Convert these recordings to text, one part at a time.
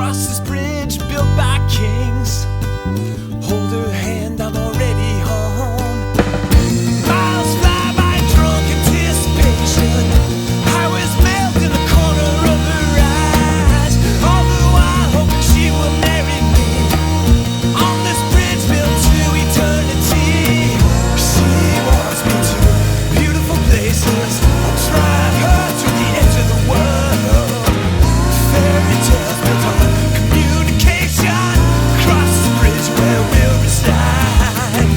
Cross this bridge built by kings. Hold her hand, I'm already home. Miles fly by drunk anticipation. Highways melt in the corner of her eyes. All the while hoping she will marry me. On this bridge built to eternity. She wants me to beautiful places. I'll drive her to the edge of the world. Fairy tales built on communication. Cross the bridge where we'll reside.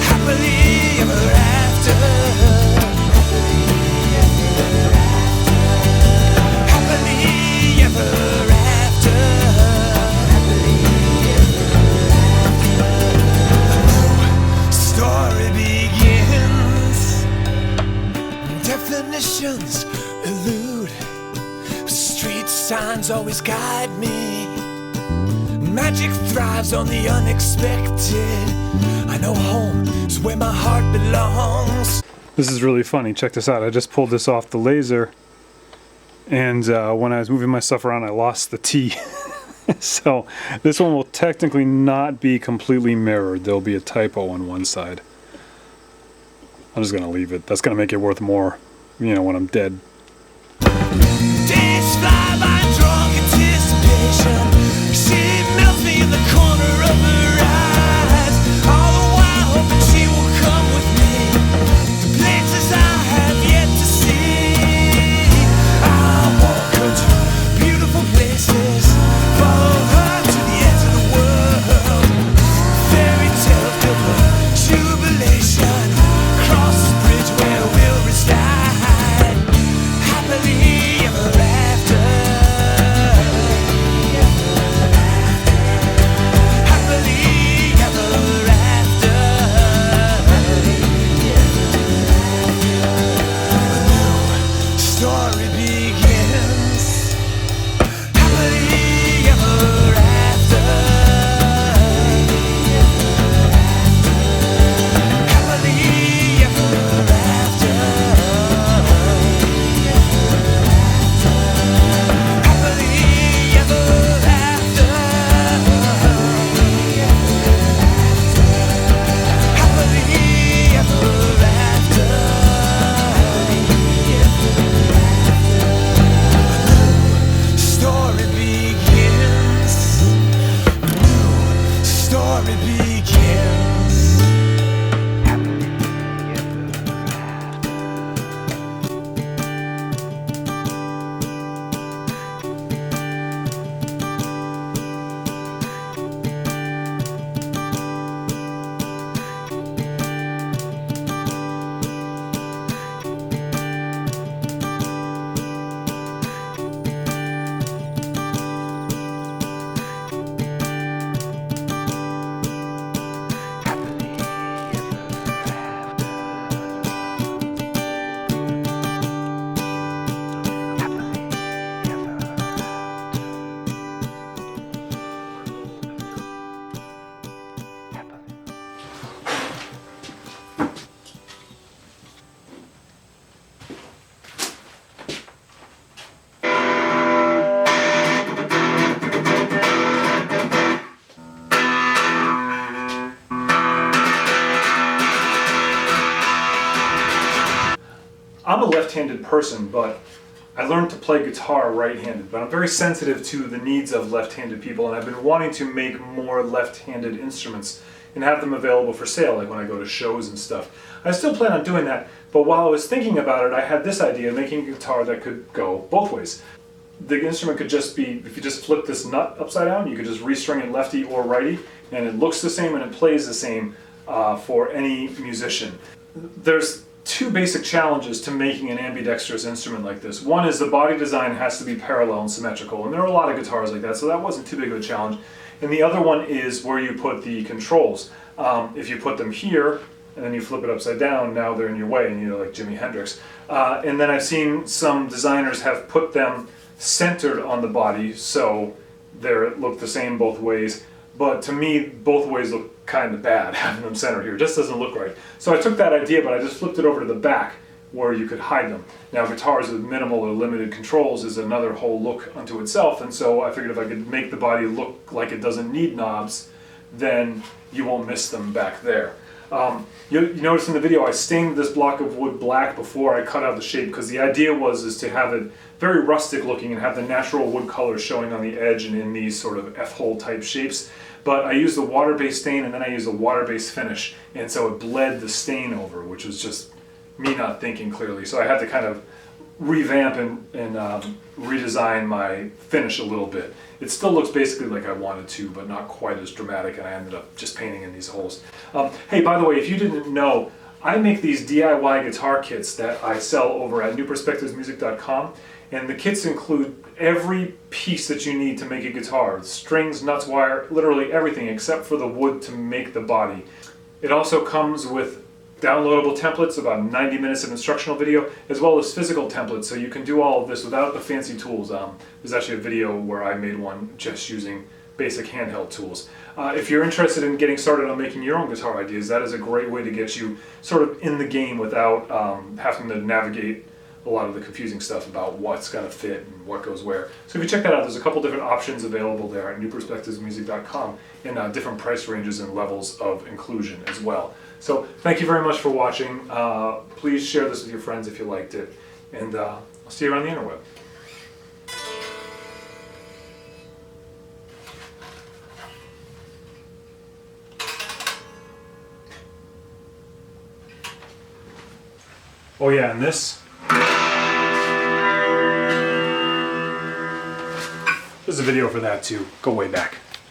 Happily ever after. Happily ever after. A new story begins. Definitions elude. Street signs always guide me. Magic thrives on the unexpected. I know home is where my heart belongs. This is really funny. Check this out. I just pulled this off the laser, and when I was moving my stuff around, I lost the T. So this one will technically not be completely mirrored. There'll be a typo on one side. I'm just gonna leave it. That's gonna make it worth more, you know, when I'm dead. Days fly by drunk anticipation. She melts me in the corner of her eyes. All the while hoping she will come with me to places I have yet to see. I'll walk her to beautiful places. Follow her to the edge of the world. Fairy tales built for jubilation. Cross this bridge where we'll reside. Happily ever after. Happily ever after. A new story begins. Happily ever after. Happily ever after. Happily ever after. Happily ever after. A new story begins. A new story begins. I'm a left-handed person, but I learned to play guitar right-handed, but I'm very sensitive to the needs of left-handed people, and I've been wanting to make more left-handed instruments and have them available for sale, like when I go to shows and stuff. I still plan on doing that, but while I was thinking about it, I had this idea of making a guitar that could go both ways. The instrument could just be, if you just flip this nut upside down, you could just restring it lefty or righty, and it looks the same and it plays the same for any musician. There's two basic challenges to making an ambidextrous instrument like this. One is the body design has to be parallel and symmetrical, and there are a lot of guitars like that, so that wasn't too big of a challenge. And the other one is where you put the controls. If you put them here, and then you flip it upside down, now they're in your way, and you're like Jimi Hendrix. And then I've seen some designers have put them centered on the body, so they look the same both ways. But to me, both ways look kind of bad, having them centered here. It just doesn't look right. So I took that idea, but I just flipped it over to the back, where you could hide them. Now guitars with minimal or limited controls is another whole look unto itself, and so I figured if I could make the body look like it doesn't need knobs, then you won't miss them back there. You notice in the video I stained this block of wood black before I cut out the shape, because the idea was to have it very rustic looking and have the natural wood color showing on the edge and in these sort of F-hole type shapes. But I used a water-based stain and then I used a water-based finish, and so it bled the stain over, which was just me not thinking clearly. So I had to kind of revamp and redesign my finish a little bit. It still looks basically like I wanted to, but not quite as dramatic, and I ended up just painting in these holes. Hey, by the way, if you didn't know, I make these DIY guitar kits that I sell over at newperspectivesmusic.com, and the kits include every piece that you need to make a guitar. Strings, nuts, wire, literally everything except for the wood to make the body. It also comes with downloadable templates, about 90 minutes of instructional video, as well as physical templates, so you can do all of this without the fancy tools. There's actually a video where I made one just using basic handheld tools. If you're interested in getting started on making your own guitar ideas, that is a great way to get you sort of in the game without having to navigate a lot of the confusing stuff about what's going to fit and what goes where. So if you check that out, there's a couple different options available there at newperspectivesmusic.com in different price ranges and levels of inclusion as well. So thank you very much for watching. Please share this with your friends if you liked it, and I'll see you around the interweb. Oh yeah, and this there's a video for that too. Go way back.